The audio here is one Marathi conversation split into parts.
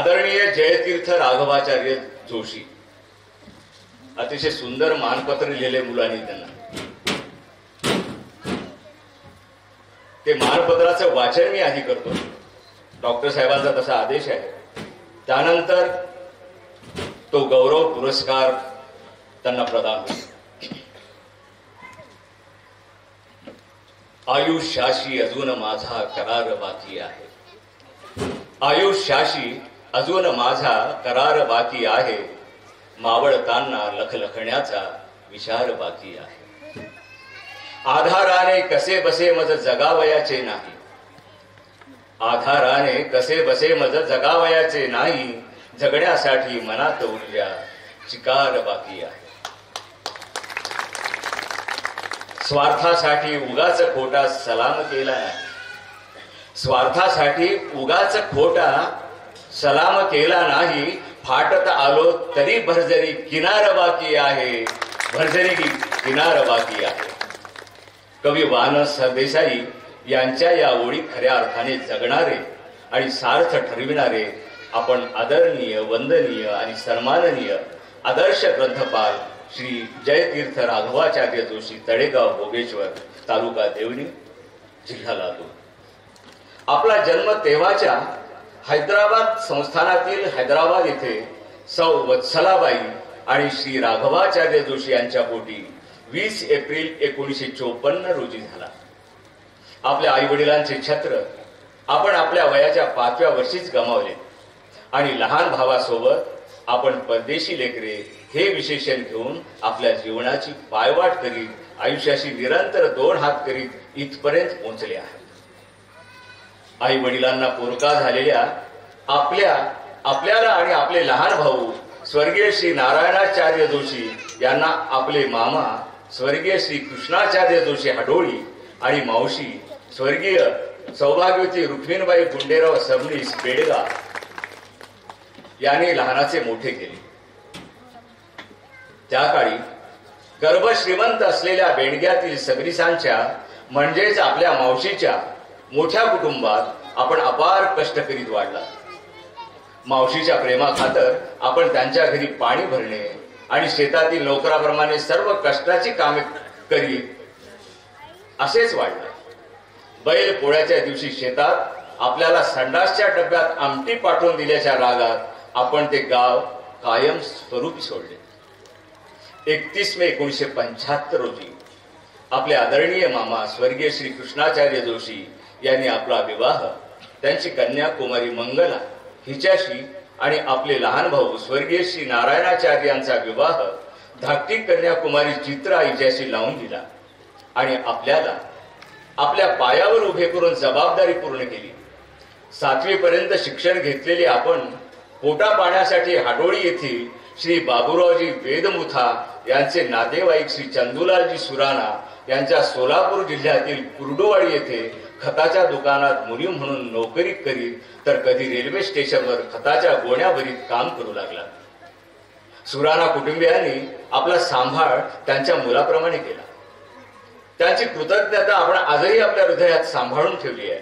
आदरणीय जयतीर्थ राघवाचार्य जोशी अतिशय सुंदर मानपत्र लिहिले मुलांनी त्यांना. ते मानपत्राचं वाचन मी आधी करतो. डॉक्टर साहेबांचा तसा आदेश आहे. त्यानंतर तो गौरव पुरस्कार त्यांना प्रदान होईल. आयुष्याशी अजून माझा करार बाकी आहे. आयुष्याशी अजून माझा करार बाकी आहे. मावळताना लखलखण्याचा विचार बाकी आहे. आधाराने कसे बसे मज जगावयाचे नाही. आधाराने कसे बसे मज जगावयाचे नाही. जगण्यासाठी मनात ऊर्जा चिकार बाकी आहे. स्वार्थासाठी उगाच खोटा सलाम केला नाही. स्वार्थासाठी उगाच खोटा सलाम केला नाही. फाटत आलो तरी भरजरी किनार बाकी आहे. भरजरी किनार बाकी आहे. कवी वान सरदेसाई यांच्या या ओळी खऱ्या अर्थाने जगणारे आणि सार्थ ठरविणारे आपण आदरणीय, वंदनीय आणि सन्माननीय आदर्श ग्रंथपाल श्री जयतीर्थ राघवाचार्य जोशी, तळेगाव, भोगेश्वर, तालुका देवणी, जिल्हा लातूर. आपला जन्म तेव्हाच्या हैदराबाद संस्थानातील हैदराबाद येथे सौ वत्सलाबाई आणि श्री राघवाचार्य जोशी यांच्या पोटी 20 एप्रिल 1954 रोजी झाला. आपल्या आई वडिलांचे छत्र आपण आपल्या वयाच्या 5व्या वर्षीच गमावले आणि लहान भावासोबत आपण परदेशी लेकरे हे विशेषण घेऊन आपल्या जीवनाची पायवाट करीत आयुष्याशी निरंतर 2 हात करीत इथपर्यंत पोहोचले आहेत. आई वडिलांना पोरका झालेल्या आपल्याला आणि आपले लहान भाऊ स्वर्गीय श्री नारायणाचार्य जोशी यांना आपले मामा स्वर्गीय श्री कृष्णाचार्य जोशी हाडोळी आणि मावशी स्वर्गीय सौभाग्यवती रुक्मिणबाई गुंडेराव सबनीस बेडगा यांनी लहानाचे मोठे केले. त्या काळी गर्भ श्रीमंत असलेल्या बेडग्यातील सबनीसांच्या म्हणजेच आपल्या मावशीच्या मोठ्या कुटुंबात आपण अपार कष्ट करीत वाढला. मावशीच्या प्रेमाखातर आपण त्यांच्या घरी पाणी भरणे आणि शेतातील नोकराप्रमाणे सर्व कष्टाची कामे करीत असेच वाढले. बैल पोळ्याच्या दिवशी शेतात आपल्याला संडासच्या डब्यात आमटी पाठवून दिल्याच्या रागात आपण ते गाव कायम स्वरूपी सोडले. 31 मे 1975 रोजी आपले आदरणीय मामा स्वर्गीय श्री कृष्णाचार्य जोशी यांनी आपला विवाह त्यांची कन्या कुमारी मंगला हिच्याशी आणि आपले लहान भाऊ स्वर्गीय श्री नारायणाचार्य यांचा विवाह धाकटी कन्या कुमारी चित्रा हिच्याशी लावून दिला आणि आपल्याला आपल्या पायावर उभे करून जबाबदारी पूर्ण केली. 7वी पर्यंत शिक्षण घेतलेले आपण पोटा पाण्यासाठी हाडोळी येथील श्री बाबूरावजी वेदमुथा यांचे नातेवाईक श्री चंदूलालजी सुराणा यांच्या सोलापूर जिल्ह्यातील कुर्डुवाडी येथे खताच्या दुकानात मुलीम म्हणून नोकरी करीत तर कधी रेल्वे स्टेशनवर खताच्या गोण्या भरीत काम करू लागला. सुराणा कुटुंबियांनी आपला सांभाळ त्यांच्या मुलाप्रमाणे केला. त्यांची कृतज्ञता आपण आजही आपल्या हृदयात सांभाळून ठेवली आहे.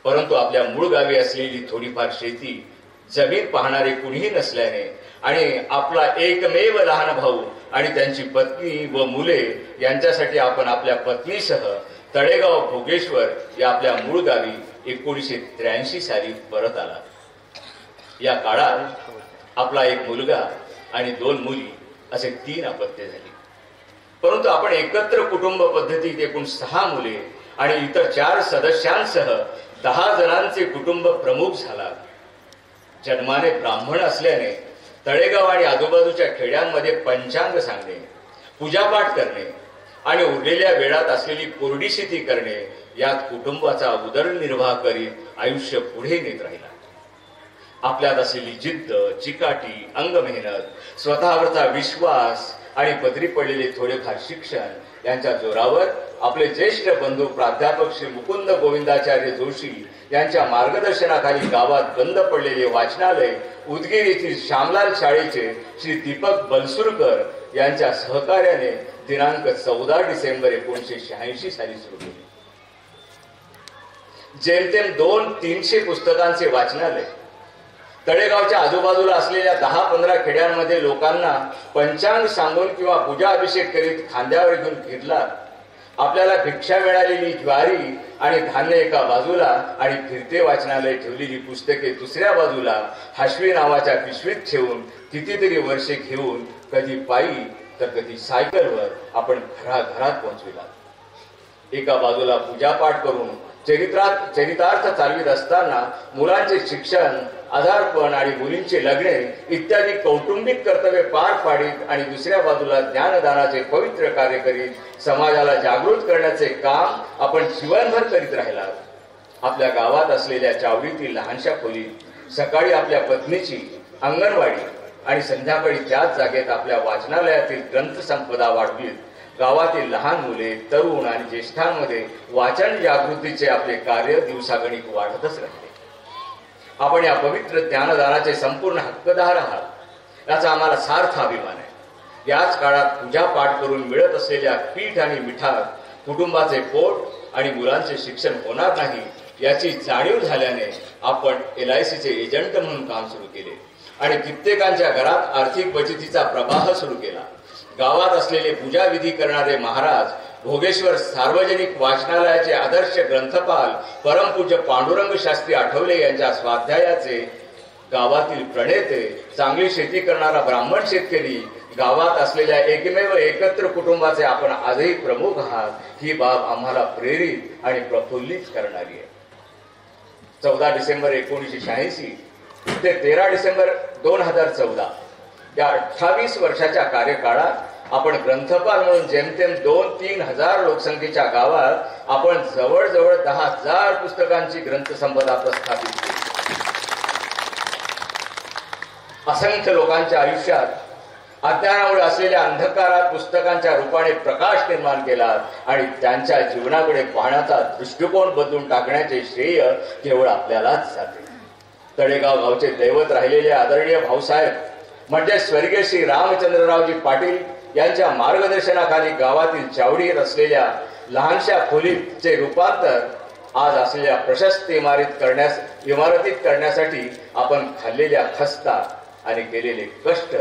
परंतु आपल्या मूळ गावी असलेली थोडीफार शेती जमीन पाहणारे कुणीही नसल्याने आणि आपला एकमेव लहान भाऊ आणि त्यांची पत्नी व मुले यांच्यासाठी आपण आपल्या पत्नीसह तळेगाव भोगेश्वर या आपल्या मूळ गावी 1983 साली परत आला. या काळात आपला एक मुलगा आणि 2 मुली असे 3 अपत्ये झाली. परंतु आपण एकत्र कुटुंब पद्धतीत एकूण 6 मुले आणि इतर 4 सदस्यांसह 10 जणांचे कुटुंब प्रमुख झाला. जन्माने ब्राह्मण असल्याने तळेगाव आणि आजूबाजूच्या खेड्यांमध्ये पंचांग सांगणे, पूजापाठ करणे आणि उरलेल्या वेळात असलेली कोरडी शेती करणे यात कुटुंबाचा उदरनिर्वाह करीत आयुष्य पुढे नेत राहिला. आपल्यात असलेली जिद्द, चिकाटी, अंगमेहनत, स्वतःवरचा विश्वास आणि पदरी पडलेले थोडेफार शिक्षण यांच्या जोरावर आपले ज्येष्ठ बंधू प्राध्यापक श्री मुकुंद गोविंदाचार्य जोशी यांच्या मार्गदर्शनाखाली गावात बंद पडलेले वाचनालय उदगीर येथील श्यामलाल शाळेचे श्री दीपक बलसुरकर यांच्या सहकार्याने दिनांक 14 डिसेंबर 1986 साली सुरू केले. जेमतेम 200-300 पुस्तकांचे वाचनालय तळेगावच्या आजूबाजूला असलेल्या 10-15 खेड्यांमध्ये लोकांना पंचांग सांगून किंवा पूजा अभिषेक करीत खांद्यावर घेऊन फिरला. आपल्याला भिक्षा मिळालेली ज्वारी आणि धान्य एका बाजूला आणि फिरते वाचनालय ठेवलेली पुस्तके दुसऱ्या बाजूला हाशवी नावाच्या पिशवीत ठेवून कितीतरी वर्षे घेऊन कधी पायी तर कधी सायकलवर आपण घराघरात पोहोचविला. एका बाजूला पूजापाठ करून चरितार्थ चालवित असताना मुलांचे शिक्षण, आजारपण आणि मुलींचे लग्ने इत्यादी कौटुंबिक कर्तव्य पार पाडीत आणि दुसऱ्या बाजूला ज्ञानदानाचे पवित्र कार्य करीत समाजाला जागृत करण्याचे काम आपण जीवनभर करीत राहिला. आपल्या गावात असलेल्या चावडीतील लहानशा खोलीत सकाळी आपल्या पत्नीची अंगणवाडी आणि संध्याकाळी त्याच जागेत आपल्या वाचनालयातील ग्रंथसंपदा वाढवीत गावातील लहान मुले, तरुण आणि ज्येष्ठांमध्ये वाचन जागृतीचे आपले कार्य दिवसागणिक वाढतच राहिले. आपण या पवित्र ज्ञानदानाचे संपूर्ण हक्कदार आहात याचा आम्हाला सार्थ अभिमान आहे. याच काळात पूजा पाठ करून मिळत असलेल्या पीठ आणि मिठात कुटुंबाचे पोट आणि मुलांचे शिक्षण होणार नाही याची जाणीव झाल्याने आपण LICचे एजंट म्हणून काम सुरू केले आणि कित्येकांच्या घरात आर्थिक बचतीचा प्रवाह सुरू केला. गावात असलेले पूजा विधी करणारे महाराज भोगेश्वर सार्वजनिक वाचनालयाचे आदर्श ग्रंथपाल परमपूज्य पांडुरंग शास्त्री आठवले यांच्या स्वाध्यायाचे गावातील प्रणेते, चांगली शेती करणारा ब्राह्मण शेतकरी, गावात असलेल्या एकमेव एकत्र कुटुंबाचे आपण आजही प्रमुख आहात ही बाब आम्हाला प्रेरित आणि प्रफुल्लित करणारी आहे. 14 डिसेंबर 1986 ते 13 डिसेंबर 2014 या 28 वर्षाच्या कार्यकाळात आपण ग्रंथपाल म्हणून जेमतेम 2-3 हजार लोकसंख्येच्या गावात आपण जवळजवळ 10,000 पुस्तकांची ग्रंथसंपदा प्रस्थापित केली. असंख्य लोकांच्या आयुष्यात अज्ञानामुळे असलेल्या अंधकारात पुस्तकांच्या रूपाने प्रकाश निर्माण केला आणि त्यांच्या जीवनाकडे पाहण्याचा दृष्टिकोन बदलून टाकण्याचे श्रेय केवळ आपल्यालाच जाते. तळेगाव गावचे दैवत राहिलेले आदरणीय भाऊसाहेब म्हणजे स्वर्गीय श्री रामचंद्ररावजी पाटील यांच्या मार्गदर्शनाखाली गावातील चावडीत असलेल्या लहानशा खोलीचे रूपांतर आज असलेल्या प्रशस्त इमारतीत करण्यासाठी आपण खाल्लेल्या खस्ता आणि केलेले कष्ट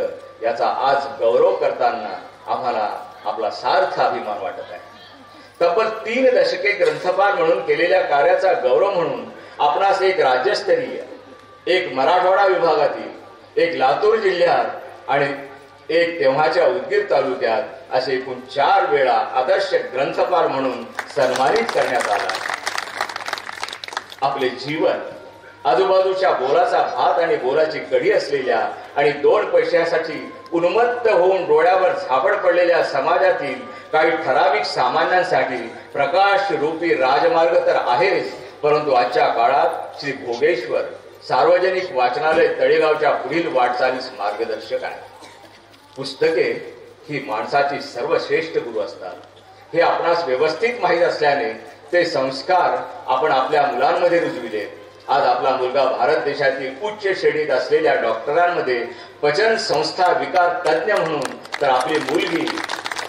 याचा आज गौरव करताना आम्हाला आपला सार्थ अभिमान वाटत आहे. तब्बल 3 दशके ग्रंथपाल म्हणून केलेल्या कार्याचा गौरव म्हणून आपणास एक राज्यस्तरीय, एक मराठवाडा विभागातील, एक लातूर जिल्ह्यात आणि एक तेव्हाच्या उदगीर तालुक्यात असे एकूण 4 वेळा आदर्श ग्रंथपाल म्हणून सन्मानित करण्यात आला. आपले जीवन आजूबाजूच्या बोलाचा भात आणि बोलाची कढी असलेल्या आणि 2 पैशासाठी उन्मत्त होऊन डोळ्यावर झापड पडलेल्या समाजातील काही ठराविक सामान्यांसाठी प्रकाश रूपी राजमार्ग तर आहेच, परंतु आजच्या काळात श्री भोगेश्वर सार्वजनिक वाचनालय तळेगावच्या पुढील वाटचालीस मार्गदर्शक आहे. पुस्तके ही माणसाची सर्वश्रेष्ठ गुरु असतात हे आपणास व्यवस्थित माहीत असल्याने ते संस्कार आपण आपल्या मुलांमध्ये रुजविले. आज आपला मुलगा भारत देशातील उच्च श्रेणीत असलेल्या डॉक्टरांमध्ये पचन संस्था विकार तज्ञ म्हणून, तर आपली मुलगी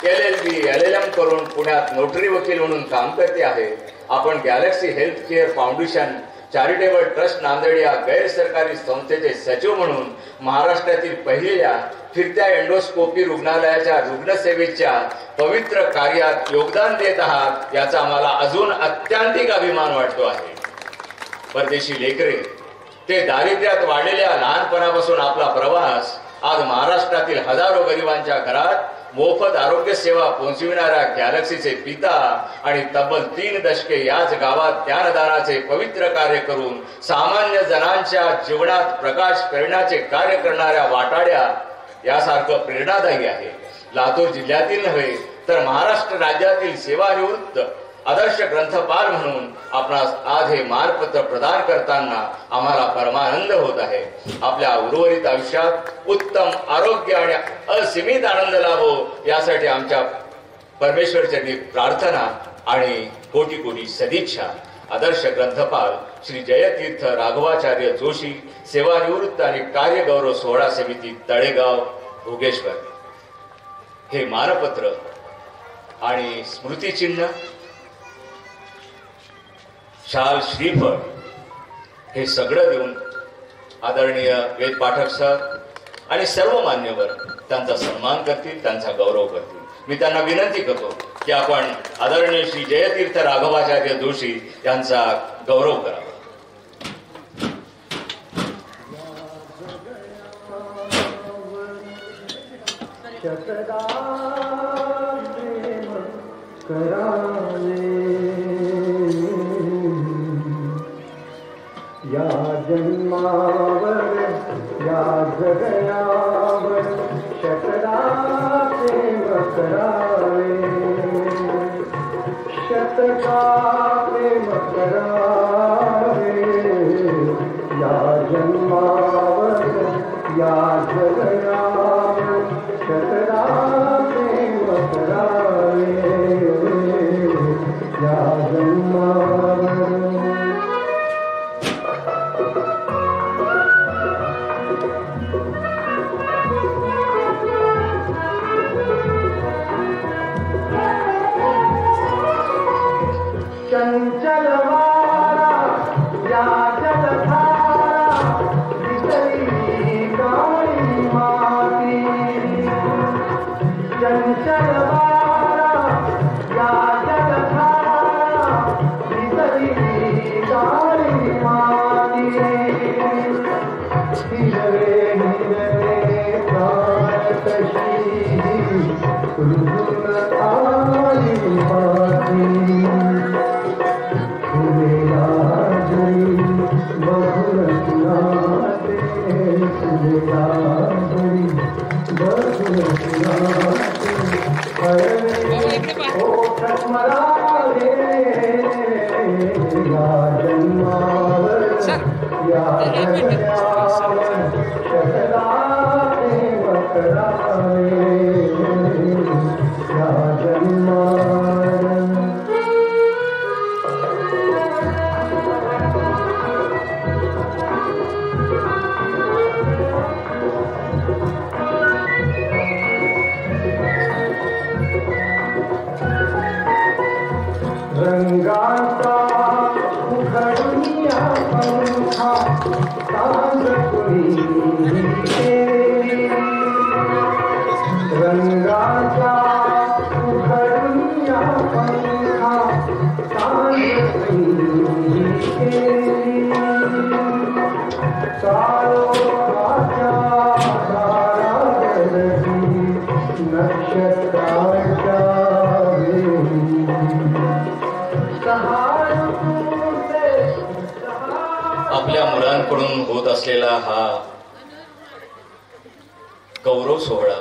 LLB LLM करून पुण्यात नोटरी वकील म्हणून काम करते आहे. आपण Galaxy health care foundation charitable trust Nanded या गैर सरकारी संस्थेचे सचिव म्हणून महाराष्ट्रातील पहिल्या फिरत्या एंडोस्कोपी रुग्णालयाच्या रुग्णसेवेच्या पवित्र कार्यात योगदान देत आहात याचा आम्हाला अजून अत्याधिक अभिमान वाटतो आहे. परदेशी लेकरे ते दारिद्र्यात वाढलेल्या लहानपणापासून आपला प्रवास आज महाराष्ट्रातील हजारो गरिबांच्या घरात मोफत आरोग्य सेवा पोहोचविणाऱ्या गॅलेक्सीचे पिता आणि तब्बल 3 दशके याच गावात ज्ञानदानाचे पवित्र कार्य करून सामान्य जणांच्या जीवनात प्रकाश करण्याचे कार्य करणाऱ्या वाटाड्या यासारखं प्रेरणादायी आहे. लातूर जिल्ह्यातील नव्हे तर महाराष्ट्र राज्यातील सेवानिवृत्त आदर्श ग्रंथपाल म्हणून आपणास आज हे मानपत्र प्रदान करताना आम्हाला परमानंद होत आहे. आपल्या उर्वरित आयुष्यात उत्तम आरोग्य आणि असीमित आनंद लाभो यासाठी आमच्या परमेश्वरचरणी प्रार्थना आणि कोटी कोटी सदिच्छा. आदर्श ग्रंथपाल श्री जयतीर्थ राघवाचार्य जोशी, सेवानिवृत्त आणि कार्यगौरव सोहळा समिती तळेगाव भोगेश्वर. हे मानपत्र आणि स्मृतिचिन्ह, शाल, श्रीफळ हे सगळं देऊन आदरणीय वेद पाठक सर आणि सर्व मान्यवर त्यांचा सन्मान करतील, त्यांचा गौरव करतील. मी त्यांना विनंती करतो की आपण आदरणीय श्री जयतीर्थ राघवाचार्य जोशी यांचा गौरव करावा. या जन्मावर या जगयावर शतदा प्रेम करावे, शतका प्रेम करावे. या जन्मावर या जगयावर शतदा प्रेम करावे. या जन्मावर चंचल वारा या जलधारा विसरी काळी माती. चंचल वारा या जलधारा विसरी काळी माती. हिरवे हिरवे प्राण कशी रुजून आली माती. रंगाचा उघडूया पंखा तांदकुळी केली. रंगाचा उघडूया पंखा तांदकुळी केली. काळोखाच्या दारावरती नक्षत्राच्या आपल्या मुलांकडून होत असलेला हा गौरव सोहळा